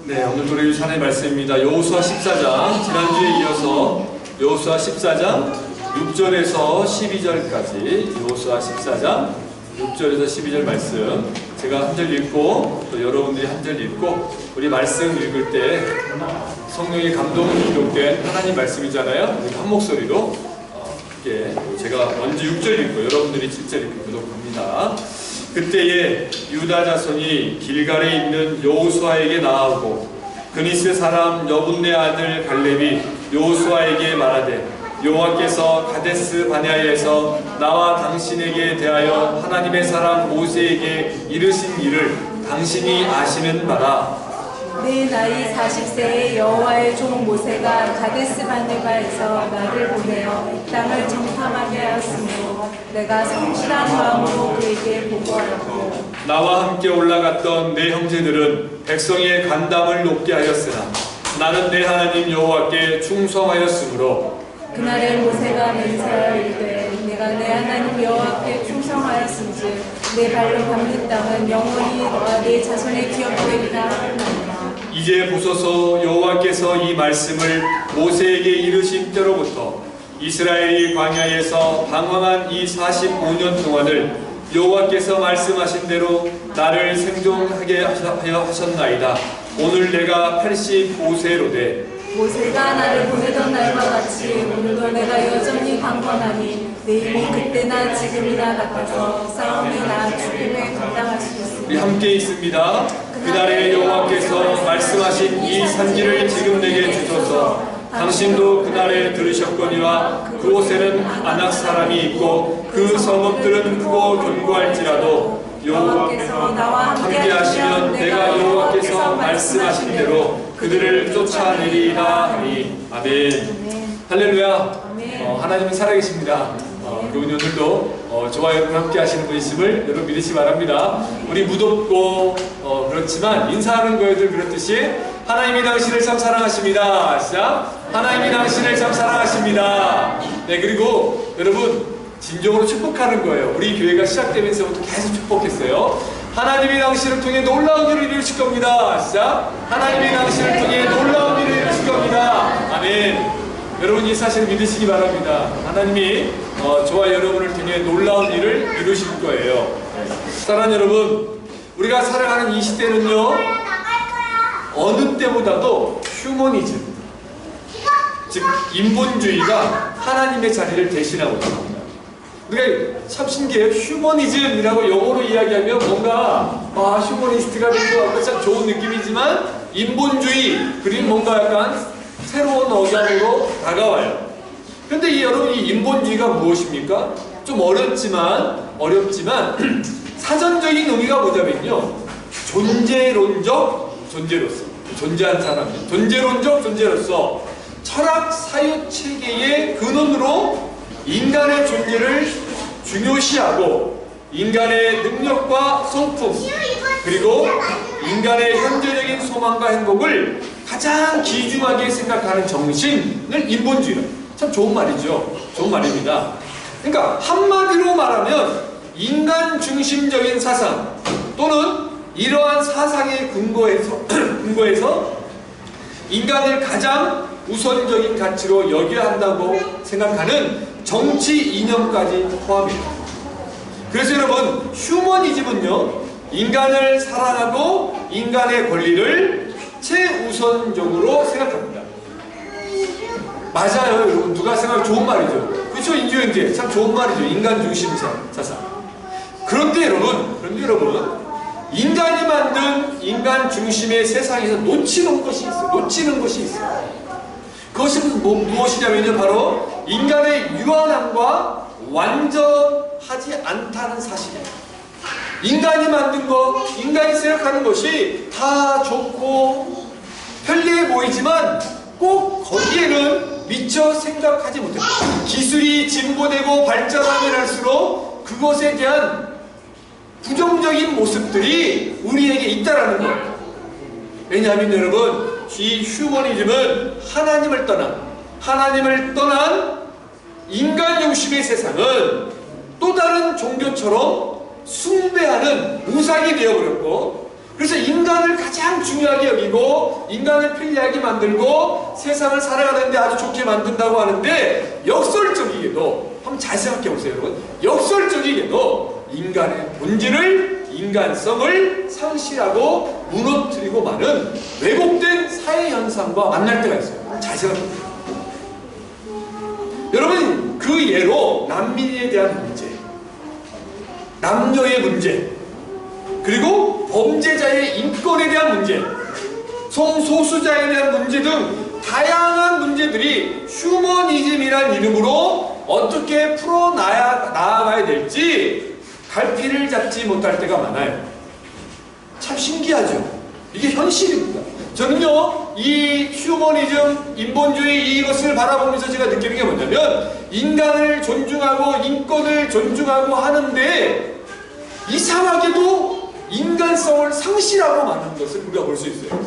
네, 오늘 우리 하나님의 말씀입니다. 여호수아 14장, 지난주에 이어서 여호수아 14장 6절에서 12절까지 여호수아 14장 6절에서 12절 말씀 제가 한 절 읽고 또 여러분들이 한 절 읽고 우리 말씀 읽을 때 성령의 감동으로 기록된 하나님 말씀이잖아요. 우리 한 목소리로 이렇게 제가 먼저 6절 읽고 여러분들이 7절 읽고 교독합니다. 그때에 유다 자손이 길갈에 있는 여호수아에게 나아오고 그니스 사람 여분네 아들 갈렙이 여호수아에게 말하되 여호와께서 가데스 바네아에서 나와 당신에게 대하여 하나님의 사람 모세에게 이르신 일을 당신이 아시는 바라. 내 나이 40세에 여호와의 종 모세가 가데스 바네아에서 나를 보내어 이 땅을 정탐하게 하였으므로 내가 성실한 마음으로 그에게 보고하였고 나와 함께 올라갔던 내 형제들은 백성의 간담을 높게 하였으나 나는 내 하나님 여호와께 충성하였으므로 그날에 모세가 맹세하여 이르되 내가 내 하나님 여호와께 충성하였은즉 내 발로 밟는 땅은 영원히 너와 내 자손의 기업되리라 하였나이다. 이제 보소서 여호와께서 이 말씀을 모세에게 이르신 때로부터 이스라엘이 광야에서 방황한 이 45년 동안을 여호와께서 말씀하신 대로 나를 생존하게 하셨나이다. 오늘 내가 85세로되 모세가 나를 보내던 날과 같이 오늘도 내가 여전히 강건하니 내 힘이 그때나 지금이나 같아서 싸움이나 죽임에 감당할 수 있습니다. 우리 함께 있습니다. 그날에 여호와께서 말씀하신 이 산지를 지금 내게 주소서. 당신도 그날에 들으셨거니와 그곳에는 아낙 사람이 있고 그 성읍들은 크고 견고할지라도 여호와께서 나와 함께 하시면 내가 여호와께서 말씀하신 대로 그들을 쫓아내리라 하니. 아멘. 할렐루야. 하나님은 살아계십니다. 그분이 오늘도 저와 여러분 함께 하시는 분이심을 여러분 믿으시기 바랍니다. 우리 무덥고 그렇지만 인사하는 거에도 그렇듯이 하나님이 당신을 참 사랑하십니다. 시작. 하나님이 당신을 참 사랑하십니다. 네, 그리고 여러분 진정으로 축복하는 거예요. 우리 교회가 시작되면서부터 계속 축복했어요. 하나님이 당신을 통해 놀라운 일을 이루실 겁니다. 시작. 하나님이 당신을 통해 놀라운 일을 이루실 겁니다. 아멘. 여러분이 사실 믿으시기 바랍니다. 하나님이 저와 여러분을 통해 놀라운 일을 이루실 거예요. 사랑하는 여러분, 우리가 살아가는 이 시대는요 어느 때보다도 휴머니즘, 즉 인본주의가 하나님의 자리를 대신하고 있습니다. 우리가 참 신기해요. 휴머니즘이라고 영어로 이야기하면 뭔가 휴머니스트가 된 것 같고 참 좋은 느낌이지만 인본주의, 그리고 뭔가 약간 새로운 억양으로 다가와요. 근데 이 여러분 이 인본주의가 무엇입니까? 좀 어렵지만 사전적인 의미가 뭐냐면요 존재론적 존재로서, 존재한 사람, 존재론적 존재로서 철학 사유 체계의 근원으로 인간의 존재를 중요시하고 인간의 능력과 성품 그리고 인간의 현재적인 소망과 행복을 가장 귀중하게 생각하는 정신을 인본주의라. 참 좋은 말이죠. 좋은 말입니다. 그러니까 한마디로 말하면 인간 중심적인 사상 또는 이러한 사상의 근거에서 인간을 가장 우선적인 가치로 여겨야 한다고 생각하는 정치 이념까지 포함해요. 그래서 여러분 휴머니즘은요 인간을 사랑하고 인간의 권리를 최우선적으로 생각합니다. 맞아요 여러분. 누가 생각하면 좋은 말이죠. 그렇죠. 인주연제 참 좋은 말이죠. 인간 중심 사상. 그런데 여러분 인간이 만든 인간 중심의 세상에서 놓치는 것이 있어요. 그것은 무엇이냐면요 바로 인간의 유한함과 완전하지 않다는 사실이에요. 인간이 만든 것, 인간이 생각하는 것이 다 좋고 편리해 보이지만 꼭 거기에는 미처 생각하지 못해요. 기술이 진보되고 발전하면 할수록 그것에 대한 부정적인 모습들이 우리에게 있다라는 거예요. 왜냐하면 여러분 이 휴머니즘은 하나님을 떠난 인간 중심의 세상은 또 다른 종교처럼 숭배하는 우상이 되어버렸고 그래서 인간을 가장 중요하게 여기고 인간을 편리하게 만들고 세상을 살아가는데 아주 좋게 만든다고 하는데 역설적이게도 한번 잘 생각해 보세요 여러분. 역설적이게도 인간의 본질을 인간성을 상실하고 무너뜨리고 마는 왜곡된 사회 현상과 만날 때가 있어요. 잘 생각해 보세요. 여러분 그 예로 난민에 대한 문제, 남녀의 문제, 그리고 범죄자의 인권에 대한 문제, 성소수자에 대한 문제 등 다양한 문제들이 휴머니즘이란 이름으로 어떻게 나아가야 될지 갈피를 잡지 못할 때가 많아요. 참 신기하죠. 이게 현실입니다. 저는요 이 휴머니즘, 인본주의 이것을 바라보면서 제가 느끼는 게 뭐냐면 인간을 존중하고 인권을 존중하고 하는데 이상하게도 인간성을 상실하고 마는 것을 우리가 볼 수 있어요.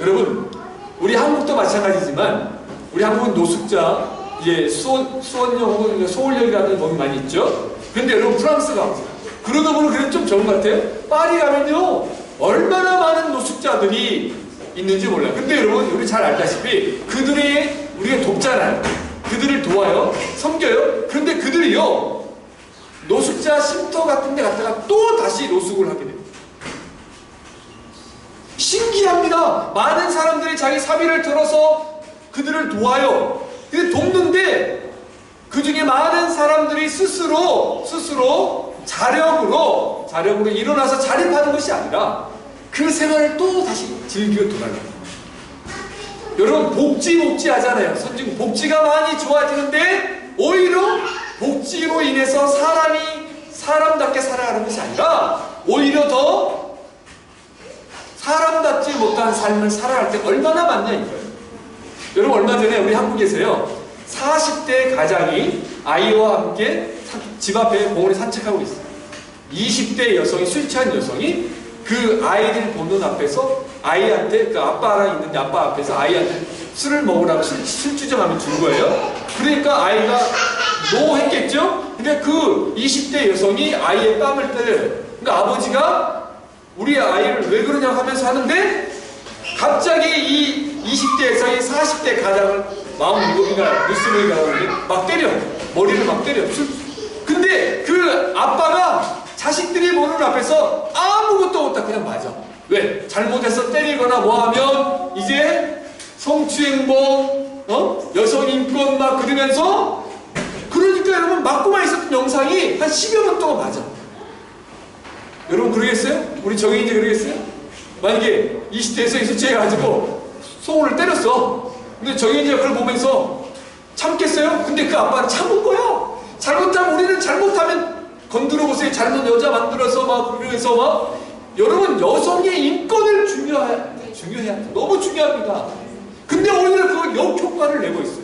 여러분 우리 한국도 마찬가지지만 우리 한국은 노숙자 이제 수원역 혹은 서울역이라는 법이 많이 있죠. 근데 여러분 프랑스 가보세요. 그러다 보면 그래도 좀 좋은 것 같아요. 파리 가면요 얼마나 많은 노숙자들이 있는지 몰라요. 근데 여러분 우리 잘 알다시피 그들의 우리가 돕잖아요. 그들을 도와요, 섬겨요. 그런데 그들이요 노숙자 쉼터 같은 데 갔다가 또 다시 노숙을 하게 됩니다. 신기합니다. 많은 사람들이 자기 사비를 들어서 그들을 도와요. 근데 돕는데 그 중에 많은 사람들이 스스로 자력으로 일어나서 자립하는 것이 아니라 그 생활을 또 다시 즐기고 돌아갑니다. 여러분 복지 하잖아요. 선진 복지가 많이 좋아지는데 오히려 복지로 인해서 사람이 사람답게 살아가는 것이 아니라 오히려 더 사람답지 못한 삶을 살아갈 때 얼마나 많냐 이거예요. 여러분 얼마 전에 우리 한국에서요 40대 가장이 아이와 함께 집 앞에 공원에 산책하고 있어요. 20대 여성이 술 취한 여성이 그 아이들 보는 앞에서 아이한테 그 아빠랑 있는데 아빠 앞에서 아이한테 술을 먹으라고 술 주정하면 준 거예요. 그러니까 아이가 노했겠죠? 근데 그 20대 여성이 아이의 뺨을 때려요. 그러니까 아버지가 우리 아이를 왜 그러냐고 하면서 하는데 갑자기 이 20대 여성이 40대 가장을 마음 무겁인가 뉴스를 가고 막 때려. 머리를 막 때려. 근데 그 아빠가 자식들이 보는 앞에서 아무것도 없다 그냥 맞아. 왜? 잘못해서 때리거나 뭐하면 이제 성추행범, 여성인권 막 그러면서 그러니까 여러분 맞고만 있었던 영상이 한 10여 분 동안 맞아. 여러분 그러겠어요? 우리 정인이 그러겠어요? 만약에 20대에서 이수치해가지고 소울을 때렸어. 근데 정인이가 그걸 보면서 참겠어요? 근데 그 아빠는 참은 거야. 잘못하면 우리는 잘못하면 건드려 보세요. 잘못 여자 만들어서 막 그러면서 막 여러분 여성의 인권을 중요해야 너무 중요합니다. 근데 오히려 그 역효과를 내고 있어요.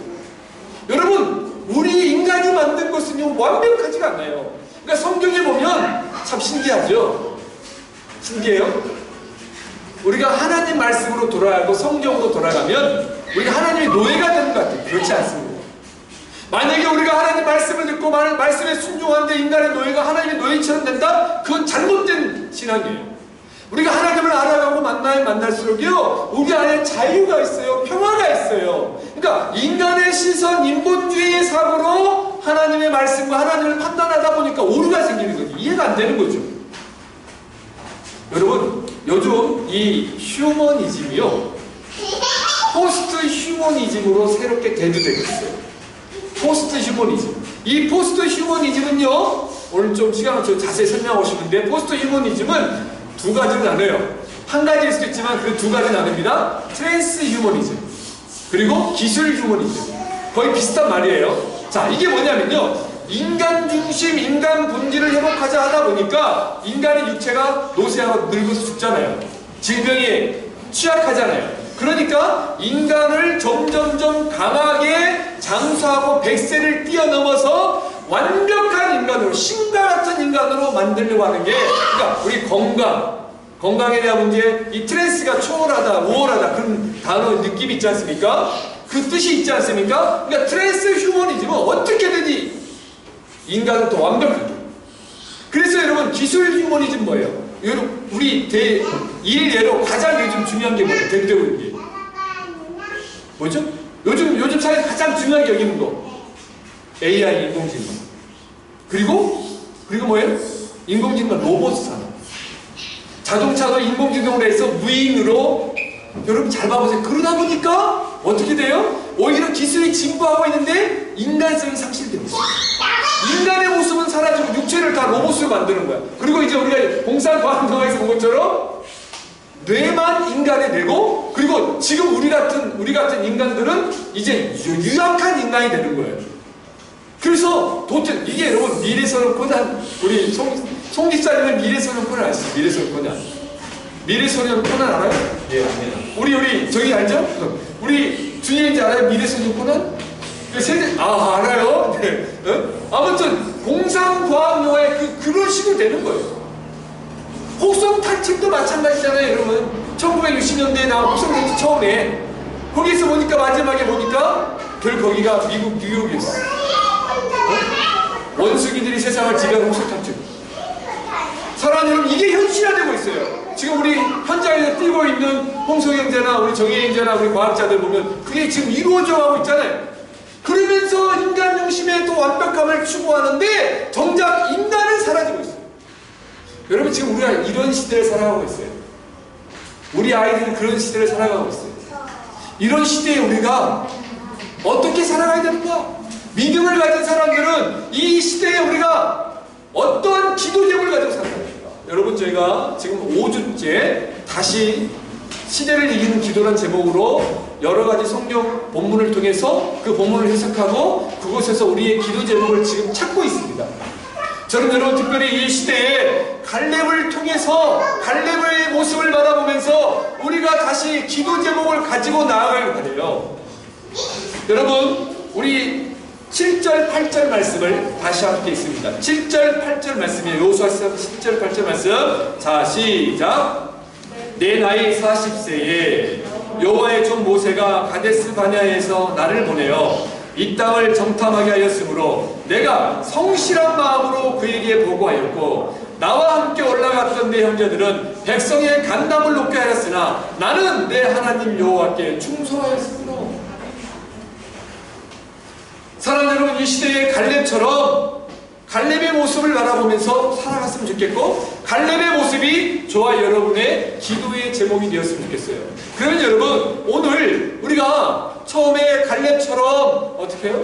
여러분 우리 인간이 만든 것은요 완벽하지가 않아요. 그러니까 성경에 보면 참 신기하죠. 신기해요. 우리가 하나님 말씀으로 돌아가고 성경으로 돌아가면 우리가 하나님의 노예가 되는 것 같아요. 그렇지 않습니다. 만약에 우리가 하나님 말씀을 듣고 말씀에 순종하는데 인간의 노예가 하나님의 노예처럼 된다? 그건 잘못된 신앙이에요. 우리가 하나님을 알아가고 만날수록요 우리 안에 자유가 있어요. 평화가 있어요. 그러니까 인간의 시선, 인본주의의 사고로 하나님의 말씀과 하나님을 판단하다 보니까 오류가 생기는 거죠. 이해가 안 되는 거죠. 여러분 요즘 이 휴머니즘이요 포스트 휴머니즘으로 새롭게 대두되고 있어요. 포스트 휴머니즘. 이 포스트 휴머니즘은요 오늘 좀 시간을 좀 자세히 설명하고 싶은데 포스트 휴머니즘은 두 가지로 나눠요. 한 가지일 수도 있지만 그 두 가지 나눕니다. 트랜스 휴머니즘 그리고 기술 휴머니즘. 거의 비슷한 말이에요. 자 이게 뭐냐면요 인간 중심 인간 본질을 회복하자 하다 보니까 인간의 육체가 노쇠하고 늙어서 죽잖아요. 질병에 취약하잖아요. 그러니까 인간을 점점점 강하게 장수하고 100세를 뛰어넘어서 완벽한 인간으로 신과 같은 인간으로 만들려고 하는 게 그러니까 우리 건강에 대한 문제 이 트랜스가 초월하다 우월하다 그런 단어 느낌이 있지 않습니까? 그 뜻이 있지 않습니까? 그러니까 트랜스 휴머니즘은 어떻게든지 인간을 더 완벽하게 그래서 여러분 기술 휴머니즘 뭐예요? 여러분 우리 일례로 가장 요즘 중요한 게 뭐예요? 대표적인 게 뭐죠? 요즘 사회에 가장 중요하게 여기는 거 AI 인공지능 그리고 뭐예요? 인공지능 로봇 산업 자동차도 인공지능으로 해서 무인으로 여러분 잘 봐보세요. 그러다 보니까 어떻게 돼요? 오히려 기술이 진보하고 있는데 인간성이 상실되고 있어요. 인간의 모습은 사라지고 육체를 다 로봇으로 만드는 거야. 그리고 이제 우리가 공상과학영화에서 본 것처럼 뇌만 인간의 뇌고 그리고 지금 우리 같은 인간들은 이제 유약한 인간이 되는 거예요. 그래서 도대체 이게 여러분 미래소년 코난 우리 송 집사님은 미래소년 코난 아시죠? 미래소년 코난. 미래소년 코난 알아요? 예, 압니다. 우리 저기 알죠? 우리 주인인지 알아요? 미래소년 코난? 그 세대 알아요? 네. 아무튼 공상과학영화에 그런 식으로 되는 거예요. 혹성 탈출도 마찬가지잖아요, 여러분. 1960년대에 나온 혹성 탈출 처음에 거기서 보니까 마지막에 보니까 거기가 뉴욕이었어. 원숭이들이 세상을 지배하는 혹성 탈출. 사랑하는 여러분, 이게 현실화되고 있어요. 지금 우리 현장에서 뛰고 있는 홍성형제나 우리 정혜인자나 우리 과학자들 보면 그게 지금 이루어져 가고 있잖아요. 그러면서 인간 중심의 또 완벽함을 추구하는데 정작 인간은 사라지고 있어요. 여러분 지금 우리가 이런 시대를 살아가고 있어요. 우리 아이들은 그런 시대를 살아가고 있어요. 이런 시대에 우리가 어떻게 살아가야 되는가? 믿음을 가진 사람들은 이 시대에 우리가 어떠한 기도 제목을 가지고 살아야 됩니까? 여러분 저희가 지금 5주째 다시 시대를 이기는 기도란 제목으로 여러 가지 성경 본문을 통해서 그 본문을 해석하고 그곳에서 우리의 기도 제목을 지금 찾고 있습니다. 저는 여러분 특별히 이 시대에 갈렙을 통해서 갈렙의 모습을 바라보면서 우리가 다시 기도 제목을 가지고 나아가길 바라요. 여러분 우리 7절 8절 말씀을 다시 함께 있습니다. 7절 8절 말씀이에요. 여호수아서 7절 8절 말씀. 자 시작. 내 나이 40세에 여호와의 종 모세가 가데스 바네아에서 나를 보내어 이 땅을 정탐하게 하였으므로 내가 성실한 마음으로 그에게 보고하였고 나와 함께 올라갔던 내 형제들은 백성의 간담을 높게 하였으나 나는 내 하나님 여호와께 충성하였으므로. 사랑하는 여러분, 이 시대의 갈렙처럼 갈렙의 모습을 바라보면서 살아갔으면 좋겠고 갈렙의 모습이 저와 여러분의 기도의 제목이 되었으면 좋겠어요. 그러면 여러분 오늘 우리가 처음에 갈렙처럼 어떻게 해요?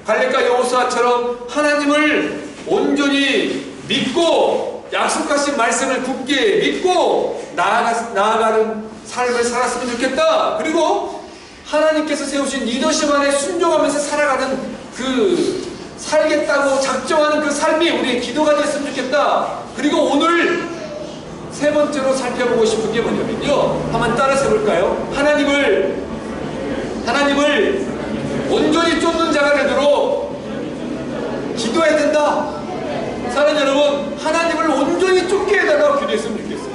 갈렙과 여호수아처럼 하나님을 온전히 믿고 약속하신 말씀을 굳게 믿고 나아가는 삶을 살았으면 좋겠다. 그리고 하나님께서 세우신 리더십 안에 순종하면서 살아가는 살겠다고 작정하는 그 삶이 우리의 기도가 됐으면 좋겠다. 그리고 오늘 세 번째로 살펴보고 싶은 게 뭐냐면요. 한번 따라서 해볼까요? 하나님을 온전히 쫓는 자가 되도록 기도해야 된다. 사랑하는 여러분, 하나님을 온전히 쫓게 해달라고 기도했으면 좋겠어요.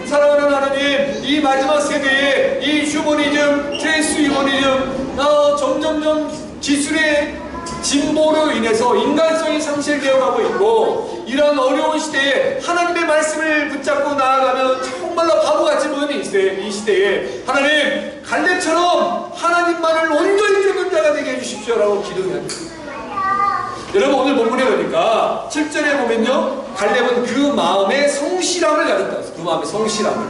사랑하는 하나님, 이 마지막 세대에 이 휴머니즘, 트랜스휴머니즘, 점점점 기술의 진보로 인해서 인간성이 상실되어 가고 있고 이런 어려운 시대에 하나님의 말씀을 붙잡고 나아가면 정말로 바보같이 보이는 이 시대에 하나님 갈렙처럼 하나님만을 온전히 쫓는 자가 되게 해주십시오라고 기도합니다. 여러분 오늘 본문에 보니까 7절에 보면요 갈렙은 그 마음의 성실함을 가졌다. 그 마음의 성실함을.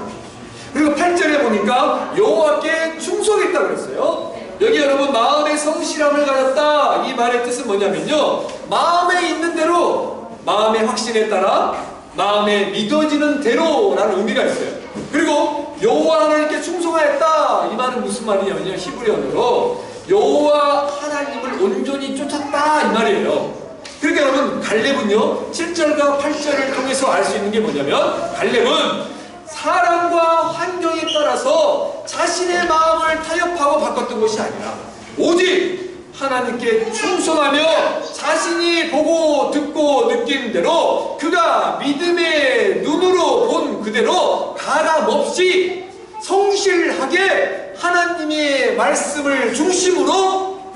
그리고 8절에 보니까 여호와께 충성했다고 그랬어요. 여기 여러분 마음의 성실함을 가졌다. 이 말의 뜻은 뭐냐면요 마음에 있는 대로 마음의 확신에 따라 마음에 믿어지는 대로라는 의미가 있어요. 그리고 여호와 하나님께 충성하였다. 이 말은 무슨 말이냐면요 히브리어로 여호와 하나님을 온전히 쫓았다 이 말이에요. 그러니까 여러분 갈렙은요 7절과 8절을 통해서 알 수 있는 게 뭐냐면 갈렙은 사람과 환경에 따라서 자신의 마음을 타협하고 바꿨던 것이 아니라 오직 하나님께 충성하며 자신이 보고 듣고 느낀 대로 그가 믿음의 눈으로 본 그대로 가감없이 성실하게 하나님의 말씀을 중심으로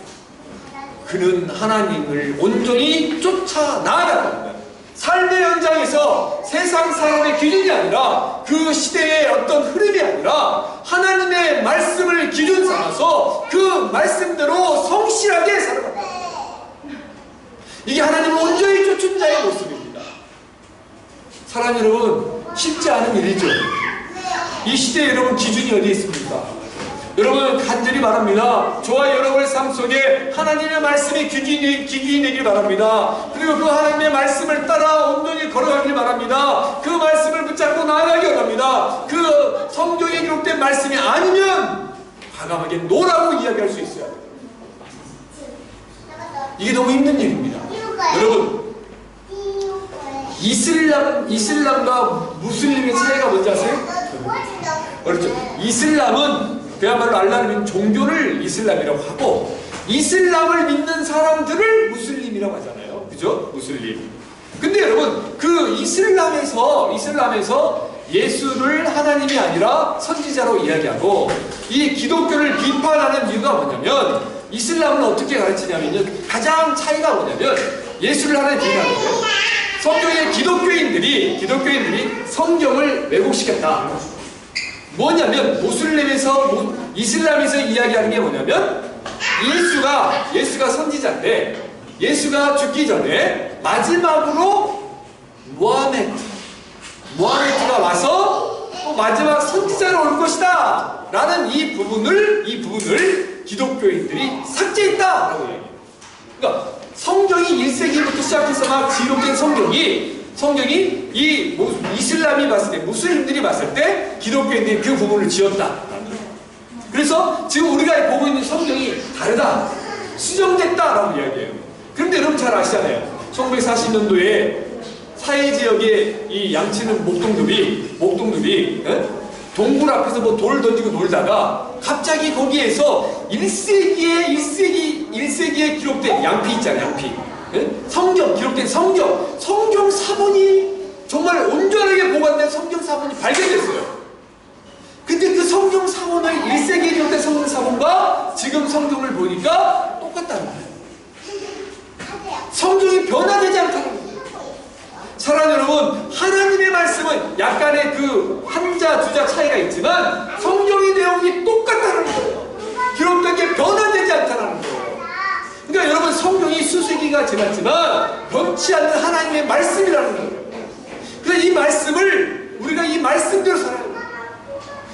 그는 하나님을 온전히 쫓아 나아갔던 거예요. 삶의 현장에서 세상 사람의 기준이 아니라 그 시대의 어떤 흐름이 아니라 하나님의 말씀을 기준 삼아서 그 말씀대로 성실하게 살아간다. 이게 하나님을 온전히 쫓은 자의 모습입니다. 사랑 여러분, 쉽지 않은 일이죠. 이 시대에 여러분 기준이 어디 있습니까? 여러분 간절히 바랍니다. 저와 여러분의 삶 속에 하나님의 말씀이 기준이 되길 바랍니다. 그리고 그 하나님의 말씀을 따라 온전히 걸어가길 바랍니다. 그 말씀을 붙잡고 나아가길 바랍니다. 그 성경에 기록된 말씀이 아니면 과감하게 노라고 이야기할 수 있어야 돼요. 이게 너무 힘든 일입니다. 여러분, 이슬람과 무슬림의 차이가 뭔지 아세요? 그렇죠. 이슬람은 그야말로 알라를 믿는 종교를 이슬람이라고 하고, 이슬람을 믿는 사람들을 무슬림이라고 하잖아요. 그죠? 무슬림. 근데 여러분, 그 이슬람에서 예수를 하나님이 아니라 선지자로 이야기하고, 이 기독교를 비판하는 이유가 뭐냐면, 이슬람은 어떻게 가르치냐면요, 가장 차이가 뭐냐면 예수를 하나님 비판하는데, 성경의 기독교인들이 성경을 왜곡시켰다. 뭐냐면 이슬람에서 이야기하는 게 뭐냐면, 예수가 선지자인데, 예수가 죽기 전에 마지막으로 모하메드가 와서 또 마지막 선지자로 올 것이다 라는 이 부분을 기독교인들이 삭제했다라고 얘기해요. 그러니까 성경이 1세기부터 시작해서 막 기록된 성경이 이 이슬람이 봤을 때, 무슬림들이 봤을 때 기독교인들이 그 부분을 지웠다. 그래서 지금 우리가 보고 있는 성경이 다르다, 수정됐다라고 이야기해요. 그런데 여러분 잘 아시잖아요. 1940년도에 사회지역의 이 양치는 목동들이 동굴 앞에서 뭐 돌 던지고 놀다가 갑자기 거기에서 1세기에 기록된 양피 있잖아요. 양피. 기록된 성경 사본이 정말 온전하게 보관된 성경 사본이 발견됐어요. 근데 그 성경 사본을 1세기에 기록된 성경 사본과 지금 성경을 보니까 똑같다는 거예요. 성경이 변화되지 않다는 거예요. 사랑하는 여러분, 하나님의 말씀은 약간의 그 한자 두자 차이가 있지만 성경의 내용이 똑같다는 거예요. 기록된 게 변화되지 않다는 거예요. 그러니까 여러분, 성경이 수세기가 지났지만 변치 않는 하나님의 말씀이라는 거예요. 그래서 이 말씀을 우리가 이 말씀대로 살아야 돼요.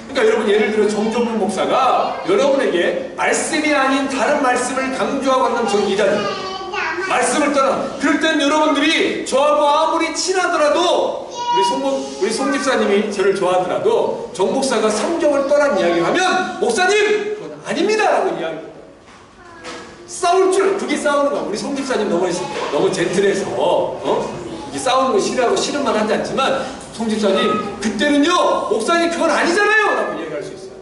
그러니까 여러분, 예를 들어 정종문 목사가 여러분에게 말씀이 아닌 다른 말씀을 강조하고 한다면 저는 이단입니다. 말씀을 떠나. 그럴 땐 여러분들이 저하고 아무리 친하더라도, 우리 송 집사님이 저를 좋아하더라도 정 목사가 성경을 떠난 이야기를 하면, 목사님! 그건 아닙니다! 라고 이야기합니다. 그게 싸우는 거야. 우리 송 집사님 너무 젠틀해서, 이게 싸우는 거 싫어하고 싫은만 하지 않지만, 송 집사님, 그때는요, 목사님 그건 아니잖아요! 라고 이야기할 수 있어요.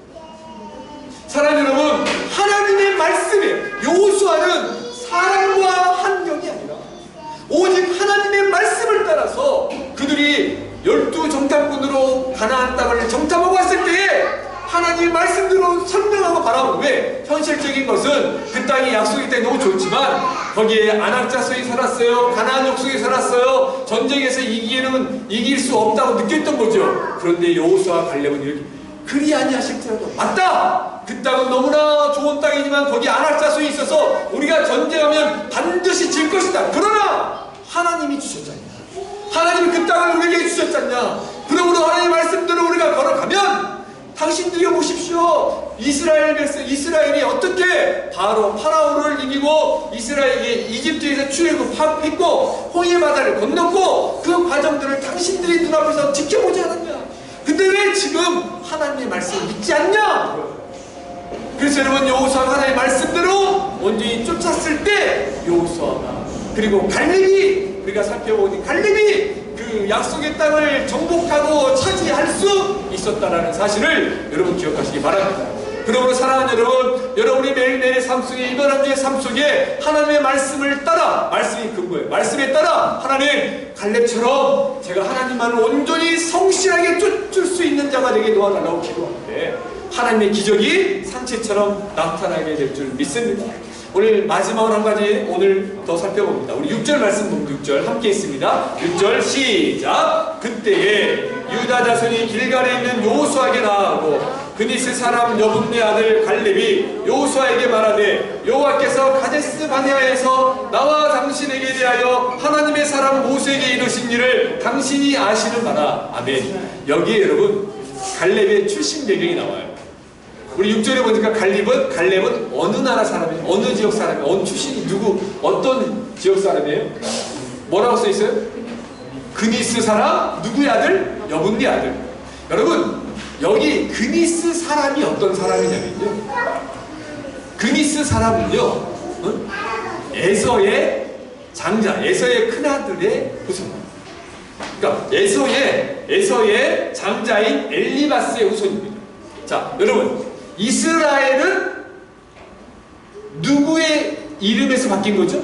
사랑하는 여러분, 하나님의 말씀에, 여호수아는 사람과 환경이 아니라 오직 하나님의 말씀을 따라서 그들이 12 정탐꾼으로 가나안 땅을 정탐하고 왔을 때에 하나님의 말씀대로 설명하고 바라보고, 왜? 현실적인 것은 그 땅이 약속의 땅이 너무 좋지만 거기에 안악자손이 살았어요. 가나안 족속이 살았어요. 전쟁에서 이길 수 없다고 느꼈던 거죠. 그런데 여호수아와 갈렙은 이렇게, 그리 아니하실지라도, 맞다! 그 땅은 너무나 좋은 땅이지만 거기 안악자손이 있어서 우리가 전쟁하면 반드시 질 것이다. 그러나 하나님이 주셨잖냐, 하나님이 그 땅을 우리에게 주셨잖냐. 그러므로 하나님의 말씀대로 우리가 걸어가면, 당신들이 보십시오. 이스라엘이 어떻게 파라오를 이기고 이집트에서 출애굽했고 홍해 바다를 건넜고, 그 과정들을 당신들이 눈앞에서 지켜보지 않았냐. 근데 왜 지금 하나님의 말씀을 믿지 않냐? 그래서 여러분, 여호수아가 하나님의 말씀대로 온전히 쫓았을 때 여호수아가, 그리고 갈렙이, 우리가 살펴보니 갈렙이 그 약속의 땅을 정복하고 차지할 수 있었다라는 사실을 여러분 기억하시기 바랍니다. 그러므로 사랑하는 여러분, 여러분이 매일매일의 삶 속에, 이번 한 주의 삶 속에 하나님의 말씀을 따라, 말씀이 근거예요. 말씀에 따라 하나님, 갈렙처럼 제가 하나님만을 온전히 성실하게 쫓을 수 있는 자가 되게 도와달라고 기도하는데 하나님의 기적이 산채처럼 나타나게 될 줄 믿습니다. 오늘 마지막으로 한 가지 오늘 더 살펴봅니다. 우리 6절 말씀 보면 6절 함께 있습니다. 6절 시작. 그때에 유다 자손이 길갈에 있는 여호수아에게 나아가고 그니스 사람 여분네 아들 갈렙이 여호수아에게 말하되 여호와께서 가데스 바네아에서 나와 당신에게 대하여 하나님의 사람 모세에게 이르신 일을 당신이 아시는 바라. 아멘. 여기에 여러분 갈렙의 출신 배경이 나와요. 우리 6절에 보니까 갈렙은 어느 나라 사람이에요? 어느 지역 사람이에요? 어느 출신이 누구? 어떤 지역 사람이에요? 뭐라고 써 있어요? 그니스 사람 누구의 아들? 여분네 아들. 여러분 여기 그니스 사람이 어떤 사람이냐면요, 그니스 사람은요 에서의 장자, 에서의 큰아들의 후손입니다. 그러니까 에서의 장자인 엘리바스의 후손입니다. 자, 여러분 이스라엘은 누구의 이름에서 바뀐 거죠?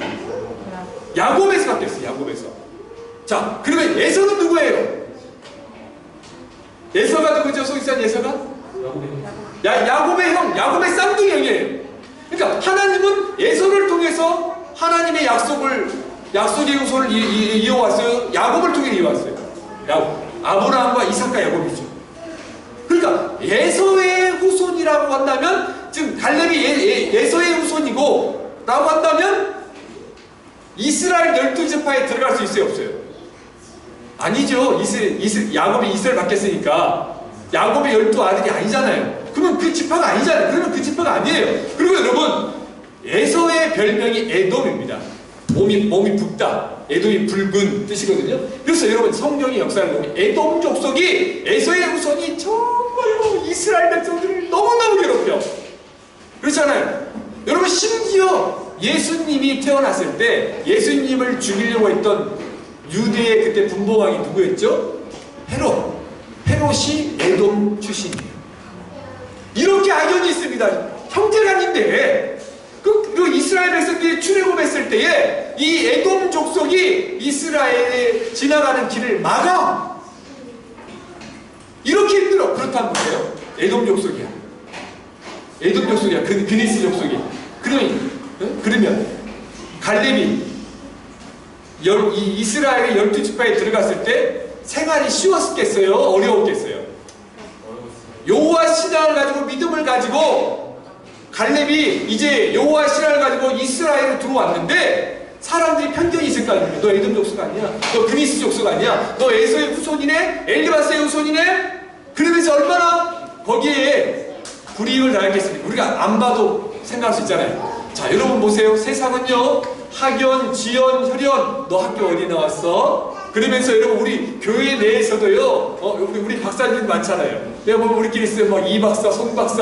야곱에서 바뀌었어요. 야곱에서. 자, 그러면 에서는 누구예요? 에서가 누구죠? 속이산 에서가? 야곱의 형, 야곱의 쌍둥이 형이에요. 그러니까 하나님은 에서를 통해서 하나님의 약속의 후손을 이어왔어요. 야곱을 통해 이어왔어요. 아브라함과 이삭과 야곱이죠. 그러니까 에서의 후손이라고 한다면, 지금 갈렙이 에서의 후손이고 라고 한다면 이스라엘 12지파에 들어갈 수 있어요, 없어요? 아니죠. 야곱이 이스라엘 바뀌었으니까 야곱의 12아들이 아니잖아요. 그러면 그 지파가 아니잖아요. 그러면 그 지파가 아니에요. 그리고 여러분 에서의 별명이 에돔입니다. 몸이 붓다, 에돔이 붉은 뜻이거든요. 그래서 여러분 성경의 역사를 보면 에돔 족속이 에서의 후손이 정말로 이스라엘 백성들을 너무너무 괴롭혀. 그렇잖아요. 여러분 심지어 예수님이 태어났을 때 예수님을 죽이려고 했던 유대의 그때 분봉왕이 누구였죠? 헤롯이 에돔 출신이에요. 이렇게 악연이 있습니다. 형제간인데 그 이스라엘 백성들이 출애굽했을 때에 이 에돔 족속이 이스라엘에 지나가는 길을 막아. 이렇게 힘들어. 그렇다면 보세요. 에돔 족속이야. 그니스 족속이. 그러면 갈렙이 이스라엘의 12지파에 들어갔을 때 생활이 쉬웠겠어요? 어려웠겠어요? 여호와 신앙을 가지고 믿음을 가지고 갈렙이 이제 여호와 신앙을 가지고 이스라엘로 들어왔는데 사람들이 편견이 있을 거 아닙니까? 너 에돔 족속 아니야? 너 그니스 족속 아니야? 너 에서의 후손이네? 엘리바스의 후손이네? 그러면서 얼마나 거기에 불이익을 당했겠습니까? 우리가 안 봐도 생각할 수 있잖아요. 자, 여러분 보세요. 세상은요, 학연, 지연, 혈연, 너 학교 어디 나왔어? 그러면서 여러분 우리 교회 내에서도요, 우리 박사님 많잖아요. 내가 보면 우리끼리 쓰면 막 이 박사, 송 박사,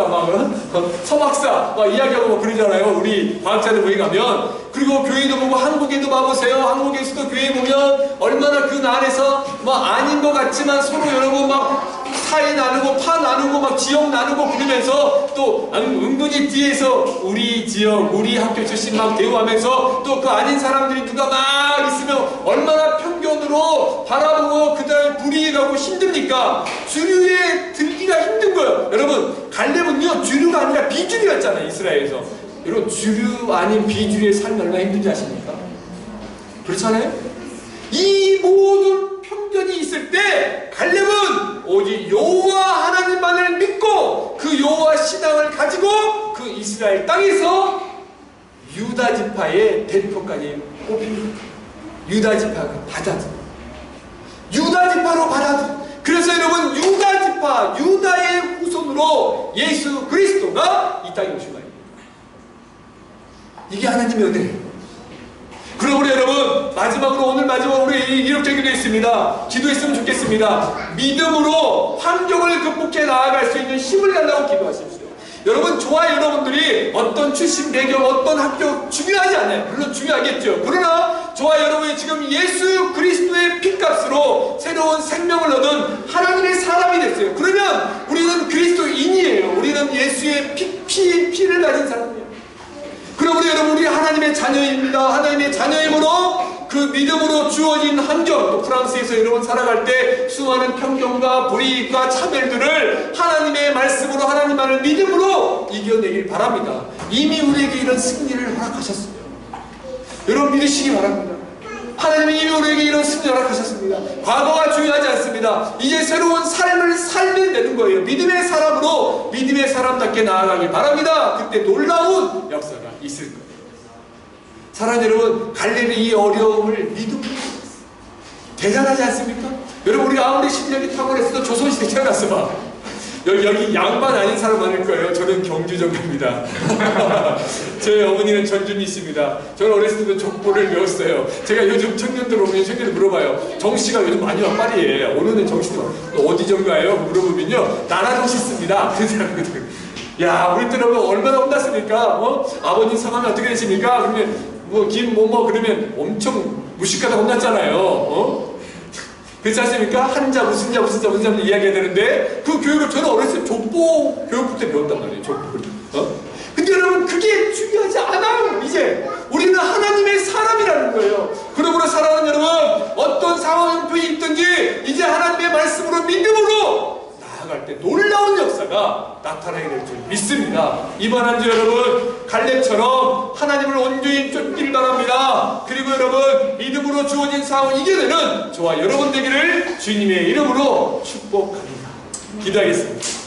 서 박사 막 이야기하고 막 그러잖아요. 우리 과학자들 모임 가면. 그리고 교회도 보고 한국에도 봐보세요. 한국에서도 교회 보면 얼마나 그 안에서 뭐 아닌 것 같지만 서로 여러분 막 사이 나누고 파 나누고 막 지역 나누고 그러면서 또 은근히 뒤에서 우리 지역, 우리 학교 출신 막 대우하면서 또 그 아닌 사람들이 누가 막 있으면 얼마나 편견으로 바라보고 그 다음에 불이익하고 힘듭니까? 주류에 들기가 힘든 거예요. 여러분 갈렙은요 주류가 아니라 비주류였잖아요. 이스라엘에서. 여러분 주류 아닌 비주류의 삶이 얼마나 힘든지 아십니까? 그렇잖아요? 이 모든 편견이 있을 때 갈렙은 오직 여호와 하나님만을 믿고 그 여호와 신앙을 가지고 그 이스라엘 땅에서 유다 지파의 대표까지 뽑힙니다. 유다 지파가 유다 지파로 받아들. 그래서 여러분 유다 지파, 유다의 후손으로 예수 그리스도가 이 땅에 오신 거예요. 이게 하나님의 은혜예요. 그럼 우리 여러분 오늘 마지막으로 우리 이렇게 기도했습니다. 기도했으면 좋겠습니다. 믿음으로 환경을 극복해 나아갈 수 있는 힘을 달라고 기도하십시오. 여러분 저와 여러분들이 어떤 출신 배경, 어떤 학교 중요하지 않아요. 물론 중요하겠죠. 그러나 저와 여러분이 지금 예수 그리스도의 피값으로 새로운 생명을 얻은 하나님의 사람이 됐어요. 그러면 우리는 그리스도인이에요. 우리는 예수의 피를 가진 사람이에요. 그럼 우리 여러분 우리 하나님의 자녀입니다. 하나님의 자녀이므로 그 믿음으로 주어진 환경, 또 프랑스에서 여러분 살아갈 때 수많은 편견과 불이익과 차별들을 하나님의 말씀으로 하나님만을 믿음으로 이겨내길 바랍니다. 이미 우리에게 이런 승리를 허락하셨어요. 여러분 믿으시기 바랍니다. 하나님이 이미 우리에게 이런 승리를 허락하셨습니다. 과거가 중요하지 않습니다. 이제 새로운 삶을 살면 되는 거예요. 믿음의 사람으로 믿음의 사람답게 나아가길 바랍니다. 그때 놀라운 역사가 있을 거예요. 사랑하는 여러분, 갈렙이 이 어려움을 믿음으로 대단하지 않습니까? 여러분, 우리가 아무리 실력이 탁월했어도 조선시대 태어났어. 여기 양반 아닌 사람 많을 거예요. 저는 경주 정도입니다. 저희 어머니는 전준이십니다. 저는 어렸을 때도 족보를 배웠어요. 제가 요즘 청년들 오면 청년들 물어봐요. 정씨가 요즘 많이 와 파리에. 오늘은 정씨도 어디 정가예요? 물어보면요, 나라 정씨 씁니다. 그 사람들. 야, 우리 때는 얼마나 혼났습니까? 아버님 성함이 어떻게 되십니까? 그러면 그러면 엄청 무식하다 혼났잖아요. 그렇지 않습니까? 한자 무슨 자 이야기해야 되는데 그 교육을 저는 어렸을 때 족보 교육부터 배웠단 말이에요. 족보를. 근데 여러분, 그게 중요하지 않아요. 이제 우리는 하나님의 사람이라는 거예요. 그러므로 사랑하는 여러분, 어떤 상황이 있든지 이제 하나님의 말씀으로 믿음으로 나아갈 때 놀라운 역사가 나타나게 될 줄 믿습니다. 이번 한 주 여러분, 갈렙처럼 하나님을 온전히 쫓기를 바랍니다. 그리고 여러분, 믿음으로 주어진 상황을 이겨내는 저와 여러분 되기를 주님의 이름으로 축복합니다. 기도하겠습니다.